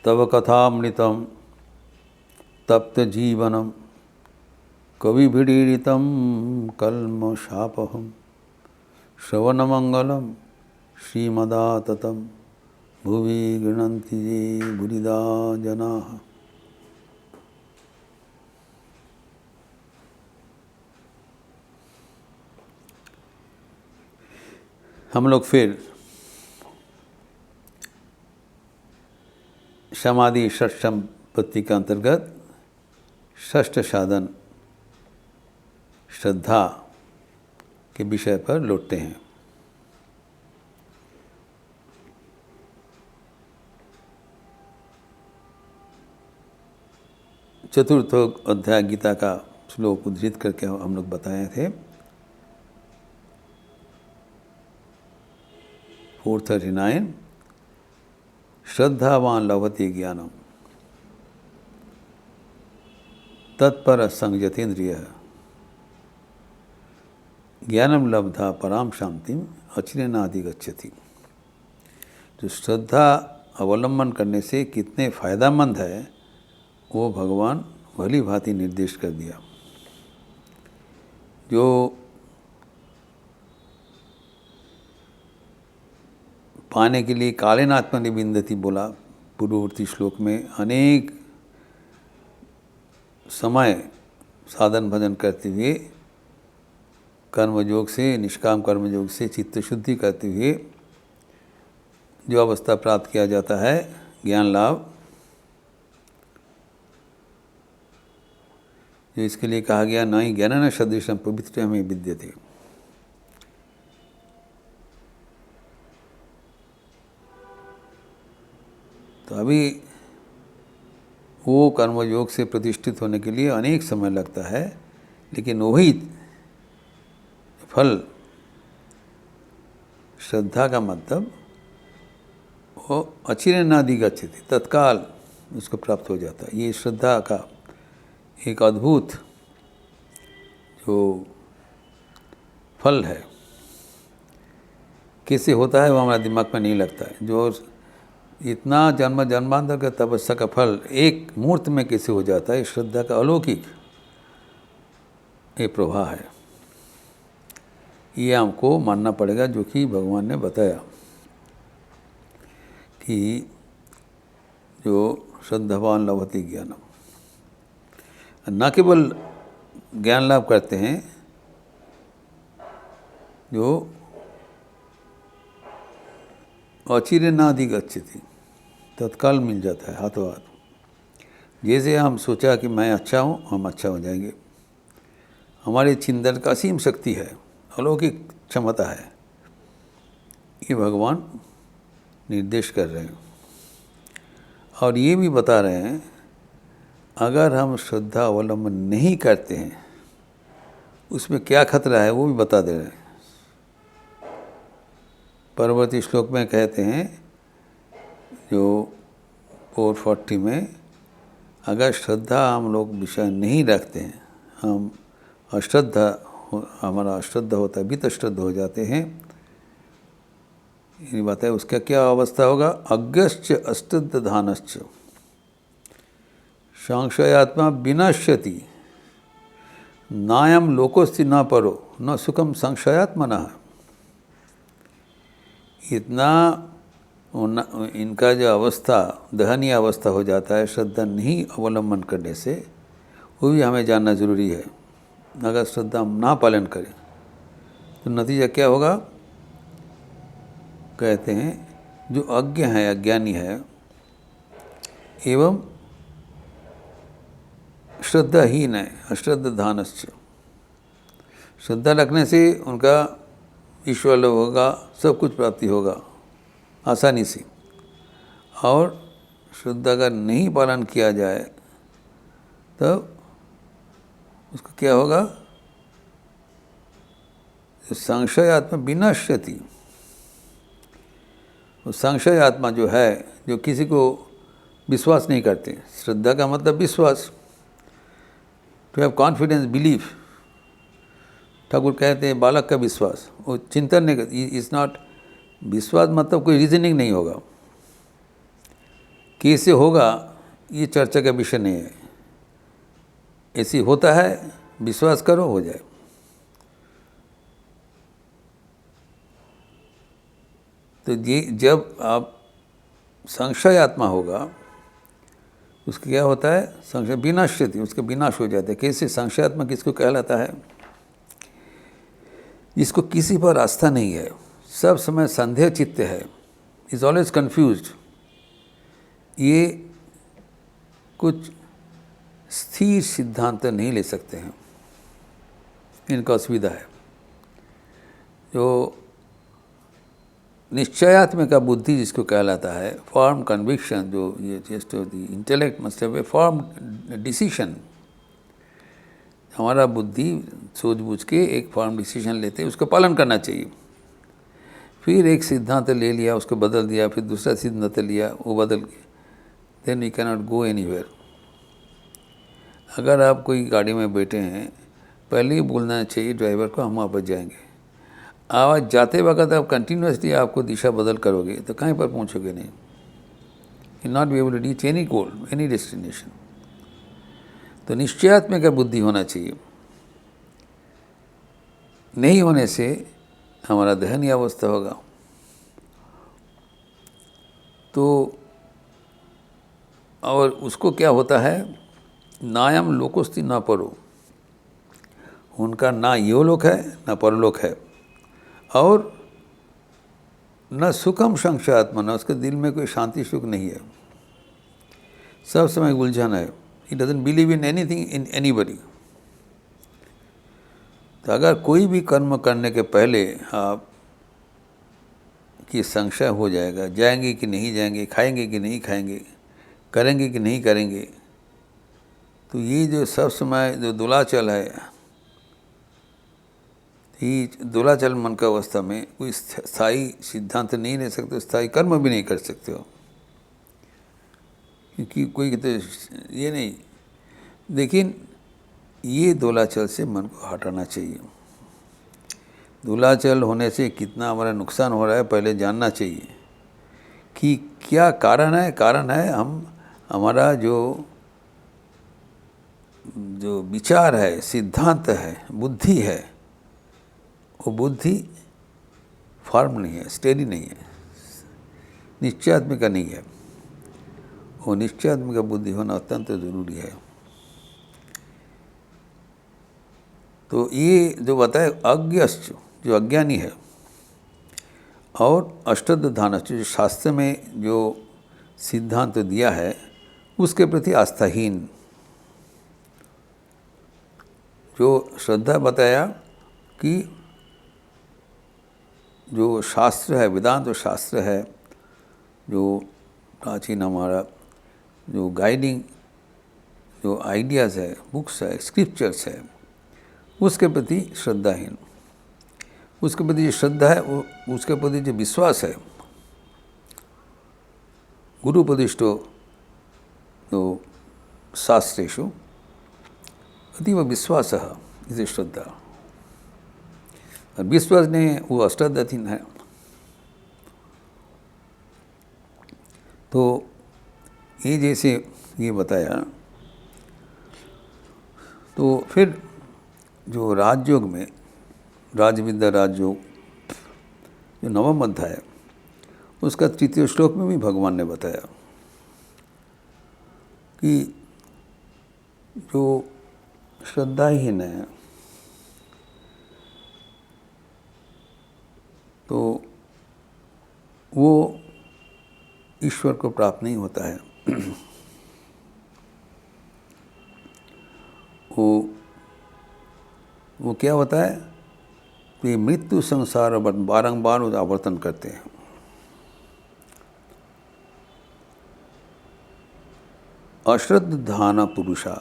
तव कथामृतं तप्त जीवनम कविभिडीडितं कल्मषापहं श्रवणमंगलम श्रीमदाततं भुवि गृह्णन्ति ये बुरिदा जनाः। हम लोग फिर समाधि षष्ठ संपत्ति के अंतर्गत षष्ठ साधन श्रद्धा के विषय पर लौटते हैं। चतुर्थ अध्याय गीता का श्लोक उद्धृत करके हम लोग बताए थे। 439 श्रद्धावान लभते ज्ञानम तत्पर संयतेन्द्रियः ज्ञानम लब्धा पराम शांतिम अचिरेणाधिगच्छति। जो श्रद्धा अवलंबन करने से कितने फायदामंद है वो भगवान भली भांति निर्देश कर दिया। जो पाने के लिए कालेन आत्मनिबिंदति बोला पूर्ववर्ती श्लोक में, अनेक समय साधन भजन करते हुए कर्मयोग से, निष्काम कर्मयोग से चित्त शुद्धि करते हुए जो अवस्था प्राप्त किया जाता है ज्ञान लाभ, जो इसके लिए कहा गया न ही ज्ञानेन सदृशं पवित्रं विद्यते। तो अभी वो कर्मयोग से प्रतिष्ठित होने के लिए अनेक समय लगता है, लेकिन वही फल श्रद्धा का मतलब वो अचिरेणाधिगच्छति, तत्काल उसको प्राप्त हो जाता है। ये श्रद्धा का एक अद्भुत जो फल है, कैसे होता है वो हमारे दिमाग में नहीं लगता है। जो इतना जन्म जन्मांतर का तपस्या का फल एक मुहूर्त में कैसे हो जाता है, श्रद्धा का अलौकिक ये प्रवाह है। ये हमको मानना पड़ेगा, जो कि भगवान ने बताया कि जो श्रद्धावान लभते ज्ञानम, न केवल ज्ञान लाभ करते हैं, जो अचिरेणाधिगच्छति, तत्काल मिल जाता है हाथों हाथ। जैसे हम सोचा कि मैं अच्छा हूँ, हम अच्छा हो जाएंगे। हमारे चिंतन का असीम शक्ति है, अलौकिक क्षमता है, ये भगवान निर्देश कर रहे हैं। और ये भी बता रहे हैं अगर हम श्रद्धा अवलंबन नहीं करते हैं उसमें क्या खतरा है वो भी बता दे रहे हैं। परवर्ती श्लोक में कहते हैं जो 440 में, अगर श्रद्धा हम लोग विषय नहीं रखते हैं, हम अश्रद्धा, हमारा अश्रद्धा होता है, वितश्रद्धा हो जाते हैं, ये बात है, उसका क्या अवस्था होगा। अज्ञश्च अश्रद्धानश्च संशयात्मा विनश्यति नायम लोकोस्ति न परो न सुखम संशयात्मनः। इतना इनका जो अवस्था दहनीय अवस्था हो जाता है श्रद्धा नहीं अवलंबन करने से, वो भी हमें जानना ज़रूरी है। अगर श्रद्धा हम ना पालन करें तो नतीजा क्या होगा। कहते हैं जो अज्ञ है, अज्ञानी है, एवं श्रद्धाहीन है, अश्रद्धानश्च, श्रद्धा रखने से उनका ईश्वर लोभ होगा, सब कुछ प्राप्ति होगा आसानी से। और श्रद्धा का नहीं पालन किया जाए तब उसको क्या होगा, संशय आत्मा विनश्यति। वो संशय आत्मा जो है, जो किसी को विश्वास नहीं करते, श्रद्धा का मतलब विश्वास, to have confidence, belief. Thakur कहते हैं बालक का विश्वास, वो चिंतन नहीं, इज नॉट, विश्वास मतलब कोई रीजनिंग नहीं होगा कैसे होगा ये चर्चा का विषय नहीं है। ऐसी होता है, विश्वास करो, हो जाए। तो ये जब आप संशय आत्मा होगा, उसका क्या होता है? संशय विनाश्यति, उसका विनाश हो जाता है। कैसे? संशय आत्मा किसको कहलाता है? जिसको किसी पर आस्था नहीं है, सब समय संदेह चित्त है, इज ऑलवेज कन्फ्यूज्ड। ये कुछ स्थिर सिद्धांत नहीं ले सकते हैं, इनका असुविधा है। जो निश्चयात्मिका बुद्धि जिसको कहलाता है, फॉर्म कन्विक्शन, जो ये just the intellect must have a form decision. हमारा बुद्धि सूझबूझ के एक फॉर्म डिसीजन लेते हैं, उसका पालन करना चाहिए। फिर एक सिद्धांत ले लिया, उसको बदल दिया, फिर दूसरा सिद्धांत लिया, वो बदल के, then we can not go anywhere. अगर आप कोई गाड़ी में बैठे हैं, पहले ही बोलना चाहिए ड्राइवर को हम वापस जाएंगे। आवाज़ जाते वक्त आप कंटिन्यूसली आपको दिशा बदल करोगे तो कहीं पर पहुंचोगे नहीं। You not be able to reach any goal, any destination. तो निश्चयात्मक बुद्धि होना चाहिए। नहीं होने से हमारा दहनीय अवस्था होगा। तो और उसको क्या होता है? नायम लोकोस्ति न परो, उनका ना यो लोक है ना परलोक है, और न सुखम संशयात्मा, न उसके दिल में कोई शांति सुख नहीं है, सब समय उलझन है। He doesn't believe in anything in anybody. तो अगर कोई भी कर्म करने के पहले आप की संशय हो जाएगा, जाएंगे कि नहीं जाएंगे, खाएंगे कि नहीं खाएंगे, करेंगे कि नहीं करेंगे, तो ये जो सब समय जो दुलाचल है, ये दुलाचल मन का अवस्था में कोई स्थायी सिद्धांत नहीं ले सकते, स्थायी कर्म भी नहीं कर सकते हो, क्योंकि कोई तो ये नहीं। लेकिन ये दुलाचल से मन को हटाना चाहिए। दुलाचल होने से कितना हमारा नुकसान हो रहा है पहले जानना चाहिए कि क्या कारण है। कारण है हमारा जो विचार है, सिद्धांत है, बुद्धि है, वो बुद्धि फॉर्म नहीं है, स्टेडी नहीं है, निश्चयात्मिका नहीं है। वो निश्चयात्मिका बुद्धि होना अत्यंत जरूरी है। तो ये जो बताए अज्ञश्च, जो अज्ञानी है, और अष्टधानश्च, जो शास्त्र में जो सिद्धांत दिया है उसके प्रति आस्थाहीन। जो श्रद्धा बताया कि जो शास्त्र है, वेदांत जो शास्त्र है, जो प्राचीन हमारा जो गाइडिंग जो आइडियाज़ है, बुक्स है, स्क्रिप्चर्स है, उसके प्रति श्रद्धाहीन। उसके प्रति जो श्रद्धा है, वो उसके प्रति जो विश्वास है, गुरुपदिष्टो जो शास्त्रेषु अतीव विश्वास इसे श्रद्धा। और विश्वास नहीं है वो अष्टाध्यायहीन है। तो ये जैसे ये बताया, तो फिर जो राजयोग में, राजविद्या राजयोग जो नवम अध्याय, उसका तृतीय श्लोक में भी भगवान ने बताया कि जो श्रद्धाहीन है तो वो ईश्वर को प्राप्त नहीं होता है। वो क्या होता है कि मृत्यु संसार बारंबार आवर्तन करते हैं। अश्रद्धान पुरुषा,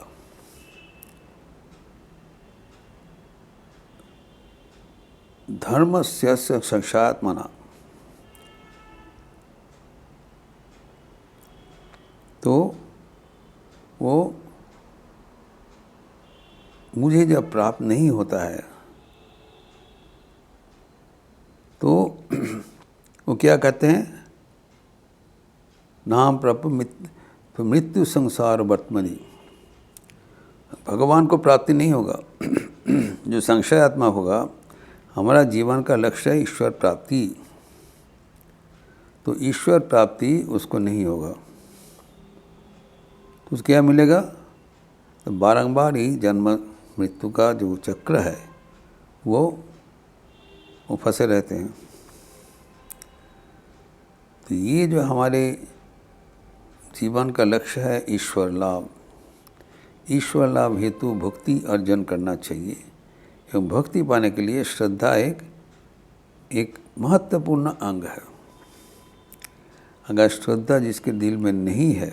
धर्मस्य संशयात्मना, तो वो मुझे जब प्राप्त नहीं होता है तो वो क्या कहते हैं नाम प्रप मृत्यु संसार वर्तमनि। भगवान को प्राप्ति नहीं होगा। जो संशय आत्मा होगा, हमारा जीवन का लक्ष्य है ईश्वर प्राप्ति, तो ईश्वर प्राप्ति उसको नहीं होगा। तो उसको क्या मिलेगा? तो बारंबार ही जन्म मृत्यु का जो चक्र है वो फंसे रहते हैं। तो ये जो हमारे जीवन का लक्ष्य है ईश्वर लाभ, ईश्वर लाभ हेतु भक्ति अर्जन करना चाहिए। एवं भक्ति पाने के लिए श्रद्धा एक महत्वपूर्ण अंग है। अगर श्रद्धा जिसके दिल में नहीं है,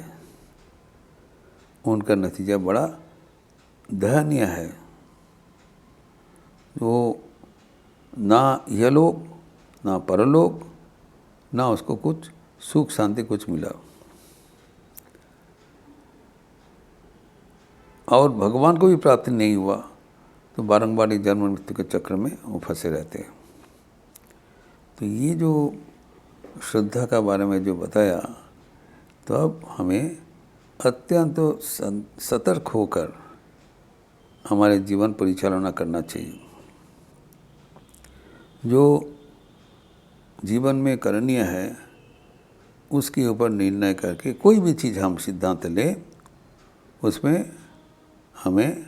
उनका नतीजा बड़ा दयनीय है। वो ना यहलोक ना परलोक, ना उसको कुछ सुख शांति कुछ मिला, और भगवान को भी प्राप्ति नहीं हुआ, तो बारंबार जन्म मृत्यु के चक्र में वो फंसे रहते हैं। तो ये जो श्रद्धा का बारे में जो बताया, तो अब हमें अत्यंत सतर्क होकर हमारे जीवन परिचालना करना चाहिए। जो जीवन में करणीय है उसके ऊपर निर्णय करके कोई भी चीज़ हम सिद्धांत लें, उसमें हमें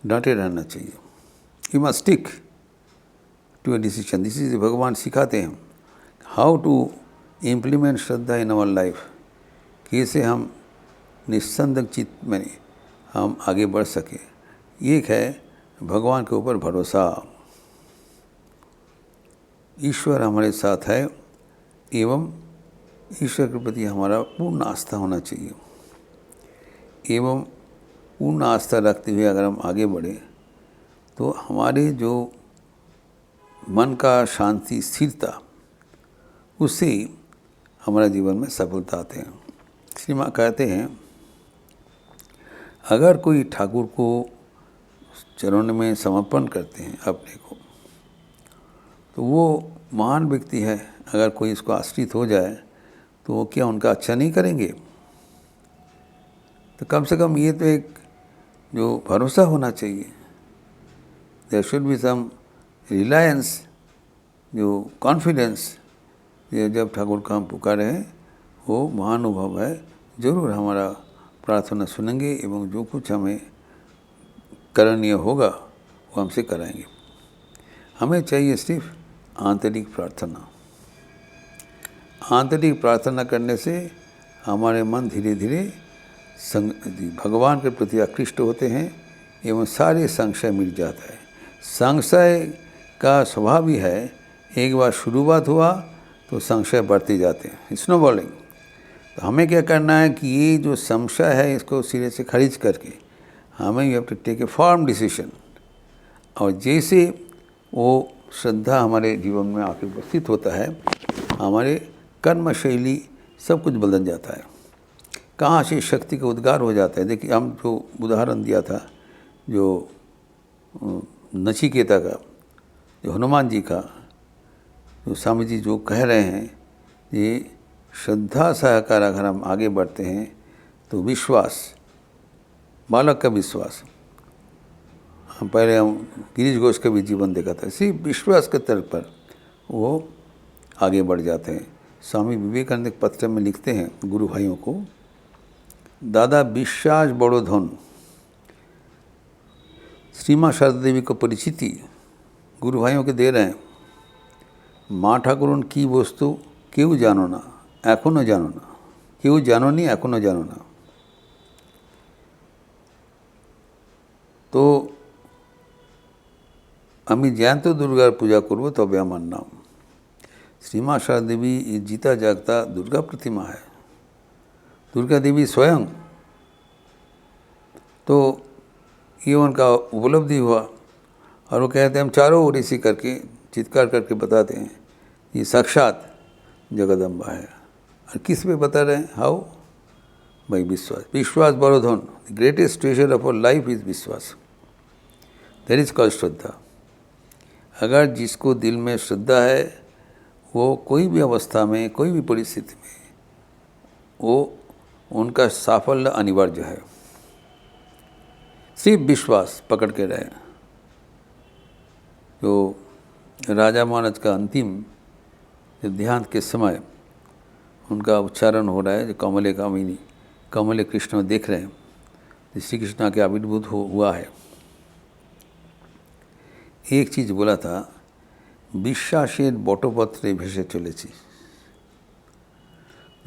डटे रहना चाहिए। You must stick to a decision. This is भगवान सिखाते हैं हाउ टू इम्प्लीमेंट श्रद्धा इन आवर लाइफ, कैसे हम निस्संदेह चित्त में हम आगे बढ़ सकें। एक है भगवान के ऊपर भरोसा। ईश्वर हमारे साथ है एवं ईश्वर के प्रति हमारा पूर्ण आस्था होना चाहिए। एवं पूर्ण आस्था रखते हुए अगर हम आगे बढ़े, तो हमारे जो मन का शांति स्थिरता, उससे ही हमारा जीवन में सफलता आते हैं। श्री माँ कहते हैं, अगर कोई ठाकुर को चरणों में समर्पण करते हैं अपने को, तो वो महान व्यक्ति है। अगर कोई इसको आश्रित हो जाए, तो वो क्या उनका अच्छा नहीं करेंगे? तो कम से कम ये तो एक जो भरोसा होना चाहिए। There should be some reliance, जो कॉन्फिडेंस, ये जब ठाकुर का हम पुकारे हैं, वो महानुभव है, ज़रूर हमारा प्रार्थना सुनेंगे एवं जो कुछ हमें करणीय होगा वो हमसे कराएंगे। हमें चाहिए सिर्फ आंतरिक प्रार्थना। आंतरिक प्रार्थना करने से हमारे मन धीरे धीरे भगवान के प्रति आकृष्ट होते हैं एवं सारे संशय मिट जाता है। संशय का स्वभाव भी है, एक बार शुरुआत हुआ तो संशय बढ़ते जाते हैं, स्नोबॉलिंग। तो हमें क्या करना है कि ये जो संशय है इसको सिरे से खारिज करके हमें you have to take a firm decision. और जैसे वो श्रद्धा हमारे जीवन में आके उपस्थित होता है, हमारे कर्म शैली सब कुछ बदल जाता है। कहाँ से शक्ति का उद्गार हो जाता है। देखिए, हम जो उदाहरण दिया था जो नचिकेता का, जो हनुमान जी का, जो स्वामी जी जो कह रहे हैं, ये श्रद्धा सहकार अगर हम आगे बढ़ते हैं तो विश्वास, बालक का विश्वास, हम गिरीश घोष का भी जीवन देखा था, इसी विश्वास के तर्क पर वो आगे बढ़ जाते हैं। स्वामी विवेकानंद पत्र में लिखते हैं गुरु भाइयों को, दादा विश्वास बड़ो धन। श्री माँ शारदा देवी को परिचिति गुरु भाइयों के दे रहे हैं। माँ ठाकुरन की वस्तु केउ जानो ना, एखोनो जानो ना, केउ जानो नी, एखोनो जानो ना। तो আমি জ্যান্ত দুর্গার পূজা করব তবে আমার নাম। श्री माँ शारदा देवी जीता जागता दुर्गा प्रतिमा है, दुर्गा देवी स्वयं। तो ये उनका उपलब्धि हुआ और वो कहते हैं हम चारों ओर इसी करके चित्कार करके बताते हैं ये साक्षात जगदम्बा है। और किस पे बता रहे हैं? हाउ? बाई विश्वास। विश्वास बड़ो धन। The greatest treasure of our life is विश्वास, दैट इज कॉल्ड श्रद्धा। अगर जिसको दिल में श्रद्धा है, वो कोई भी अवस्था में, कोई भी परिस्थिति में वो उनका साफल्य अनिवार्य है। सिर्फ विश्वास पकड़ के रहे। जो राजा महाराज का अंतिम देहांत के समय उनका उच्चारण हो रहा है, जो कमले कामिनी कमले कृष्ण देख रहे हैं, तो श्री कृष्ण के आविर्भूत हुआ है। एक चीज़ बोला था, বিশ্বাসের বটপত্রে ভেসে चलेছি।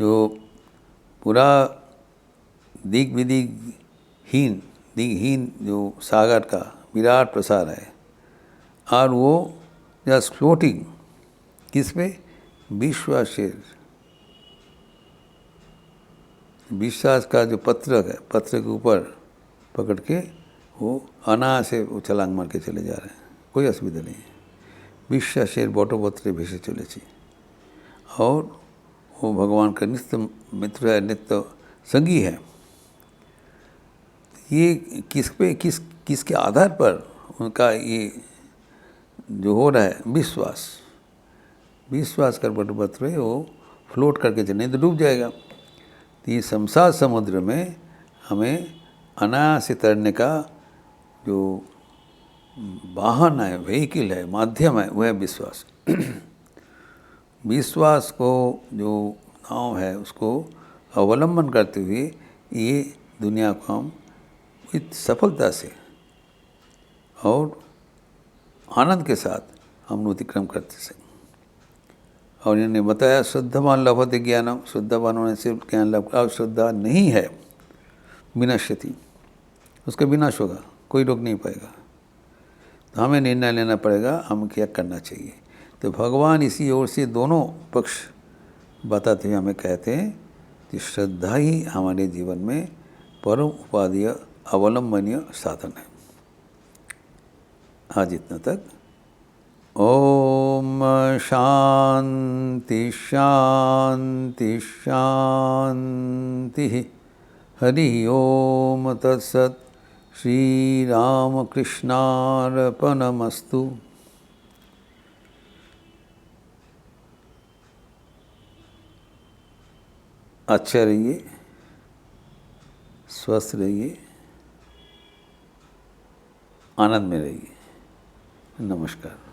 जो पूरा दिग्हीन जो सागर का विराट प्रसार है, और वो जस्ट फ्लोटिंग किस पे? विश्वासेर, विश्वास का जो पत्र है, पत्र के ऊपर पकड़ के वो अनायास से वो छलांग मार के चले जा रहे हैं, कोई असुविधा नहीं है। বিশ্বাসের বটপত্রে ভেসে चलेছি। और वो भगवान का नित्य मित्र है, नित्य संगी है। ये किसके आधार पर उनका ये जो हो रहा है विश्वास का बटपत्र है, वो फ्लोट करके चलने तो डूब जाएगा। तो ये संसार समुद्र में हमें अनायास से तैरने का जो वाहन है, व्हीकल है, माध्यम है, वह है विश्वास। विश्वास को जो नाव है उसको अवलंबन करते हुए ये दुनिया को हम सफलता से और आनंद के साथ हम अतिक्रम करते हैं। और इन्होंने बताया शुद्धवान लभते ज्ञानम, शुद्धवान होने से ज्ञान लाभ। और श्रद्धा नहीं है विनश्यति, उसका विनाश होगा, कोई रोक नहीं पाएगा। तो हमें निर्णय लेना पड़ेगा हम क्या करना चाहिए। तो भगवान इसी ओर से दोनों पक्ष बताते हुए हमें कहते हैं कि श्रद्धा ही हमारे जीवन में परम उपादेय अवलंबनीय साधन है। आज इतना तक। ओम शांति शांति शांति। हरि ओम तत्सत्। श्री रामकृष्णार्पणमस्तु। अच्छे रहिए, स्वस्थ रहिए, आनंद में रहिए। नमस्कार।